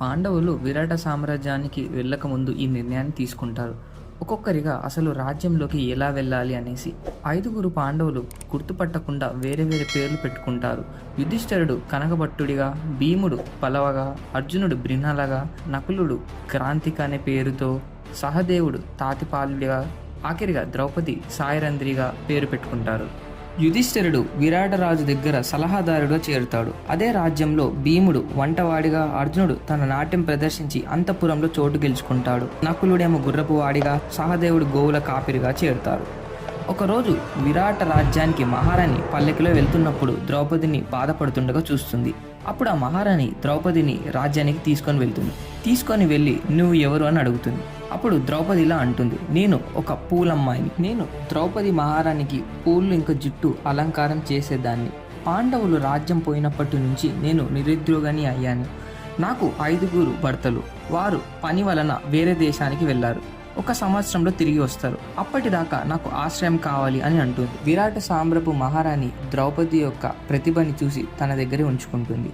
పాండవులు విరాట సామ్రాజ్యానికి వెళ్ళకముందు ఈ నిర్ణయాన్ని తీసుకుంటారు. ఒక్కొక్కరిగా అసలు రాజ్యంలోకి ఎలా వెళ్ళాలి అనేసి. 5గురు పాండవులు గుర్తుపట్టకుండా వేరే వేరే పేర్లు పెట్టుకుంటారు. యుధిష్ఠిరుడు కనకభట్టుడిగా, భీముడు పలవగా, అర్జునుడు బ్రిన్నలగా, నకులుడు క్రాంతిక అనే పేరుతో, సహదేవుడు తాతిపాలుడిగా, ఆఖరిగా ద్రౌపది సాయిరంధ్రిగా పేరు పెట్టుకుంటారు. యుధిష్ఠిరుడు విరాటరాజు దగ్గర సలహాదారుగా చేరుతాడు. అదే రాజ్యంలో భీముడు వంటవాడిగా, అర్జునుడు తన నాట్యం ప్రదర్శించి అంతఃపురంలో చోటు గెలుచుకుంటాడు. నకులుడేమో గుర్రపు వాడిగా, సహదేవుడు గోవుల కాపిరిగా చేరుతారు. ఒకరోజు విరాట రాజ్యానికి మహారాణి పల్లెకిలో వెళ్తున్నప్పుడు ద్రౌపదిని బాధపడుతుండగా చూస్తుంది. అప్పుడు ఆ మహారాణి ద్రౌపదిని రాజ్యానికి తీసుకొని వెళ్ళి నువ్వు ఎవరు అని అడుగుతుంది. అప్పుడు ద్రౌపది ఇలా అంటుంది, నేను ఒక పూలమ్మాయిని. నేను ద్రౌపది మహారాణికి పూలు ఇంకా జుట్టు అలంకారం చేసేదాన్ని. పాండవులు రాజ్యం పోయినప్పటి నుంచి నేను నిరుద్యోగిని అయ్యాను. నాకు 5గురు భర్తలు. వారు పని వలన వేరే దేశానికి వెళ్ళారు. 1 సంవత్సరంలో తిరిగి వస్తారు. అప్పటిదాకా నాకు ఆశ్రయం కావాలి అని అంటుంది. విరాట సామ్రాపు మహారాణి ద్రౌపది యొక్క ప్రతిభని చూసి తన దగ్గరే ఉంచుకుంటుంది.